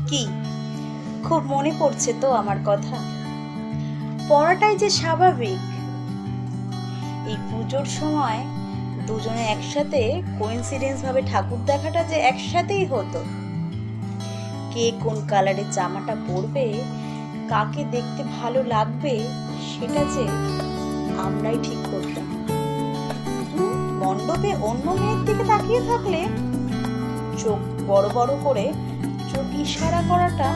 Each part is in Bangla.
কি খুব মনে পড়ছে তো আমার কথা? পড়াটাই যে স্বাভাবিক। এই পুজোর সময় দুজনে একসাথে কোইন্সিডেন্স ভাবে ঠাকুর দেখাটা যে একসাথেই হতো। কে কোন কালারের জামাটা পরবে, কাকে দেখতে ভালো লাগবে, সেটা যে আমরাই ঠিক করতাম। মণ্ডপে অন্য মেয়ের দিকে তাকিয়ে থাকলে চোখ বড় বড় করে চোখ ইশারা করাটা,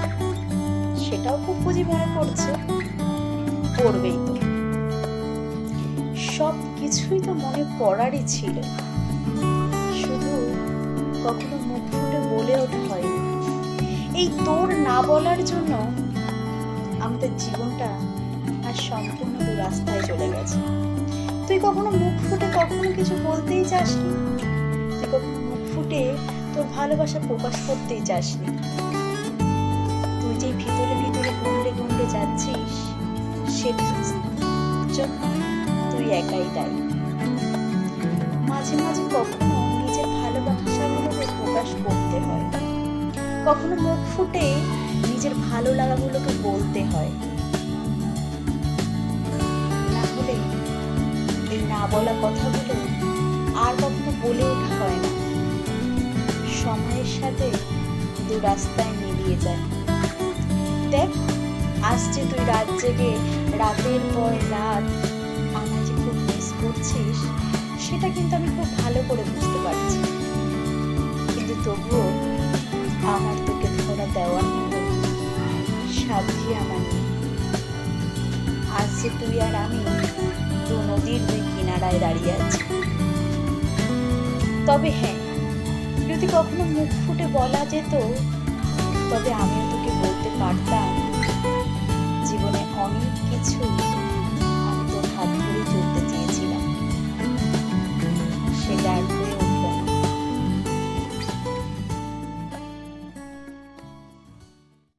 সেটাও খুব বুঝি মনে পড়ছে। পড়বেই তো, সব কিছুই তো মনে পড়ারই ছিল, শুধু কখনো মুখ ফুটে বলে ওঠা হয়নি। এই তোর না বলার জন্য আমাদের জীবনটা আর সম্পূর্ণ দু রাস্তায় চলে গেছে। তুই কখনো মুখ ফুটে কখনো কিছু বলতেই চাসনি, তুই কখনো মুখ ফুটে তোর ভালোবাসা প্রকাশ করতেই চাসনি। তুই যে ভিতরে ভিতরে গুন্ডে গুন্ডে যাচ্ছিস, সেটার জন্য তুই একাই দায়ী। মাঝে মাঝে কখনো নিজের ভালোবাসাগুলোকে প্রকাশ করতে হয়, কখনো মুখ ফুটে নিজের ভালো লাগাগুলোকে বলতে হয়, না হলে এই না বলা কথাগুলো আর কখনো বলে ওঠা হয় না। সময়ের সাথে দু রাস্তায় মিলিয়ে যায়। দেখ, আজ যে তুই রাত জেগে রাতের পর রাত আমায় যে খুব মিস করছিস, সেটা কিন্তু আমি খুব ভালো করে বুঝতে পারছি। কিন্তু তবুও আমার তোকে ধরা দেওয়ার মতো সাধ্য আমার নেই। আজ যে তুই আর আমি দু নদীর দুই কিনারায় দাঁড়িয়ে আছি। তবে হ্যাঁ, যদি কখনো মুখ ফুটে বলা যেত, তবে আমিও তোকে বলতে পারতাম জীবনে অনেক কিছু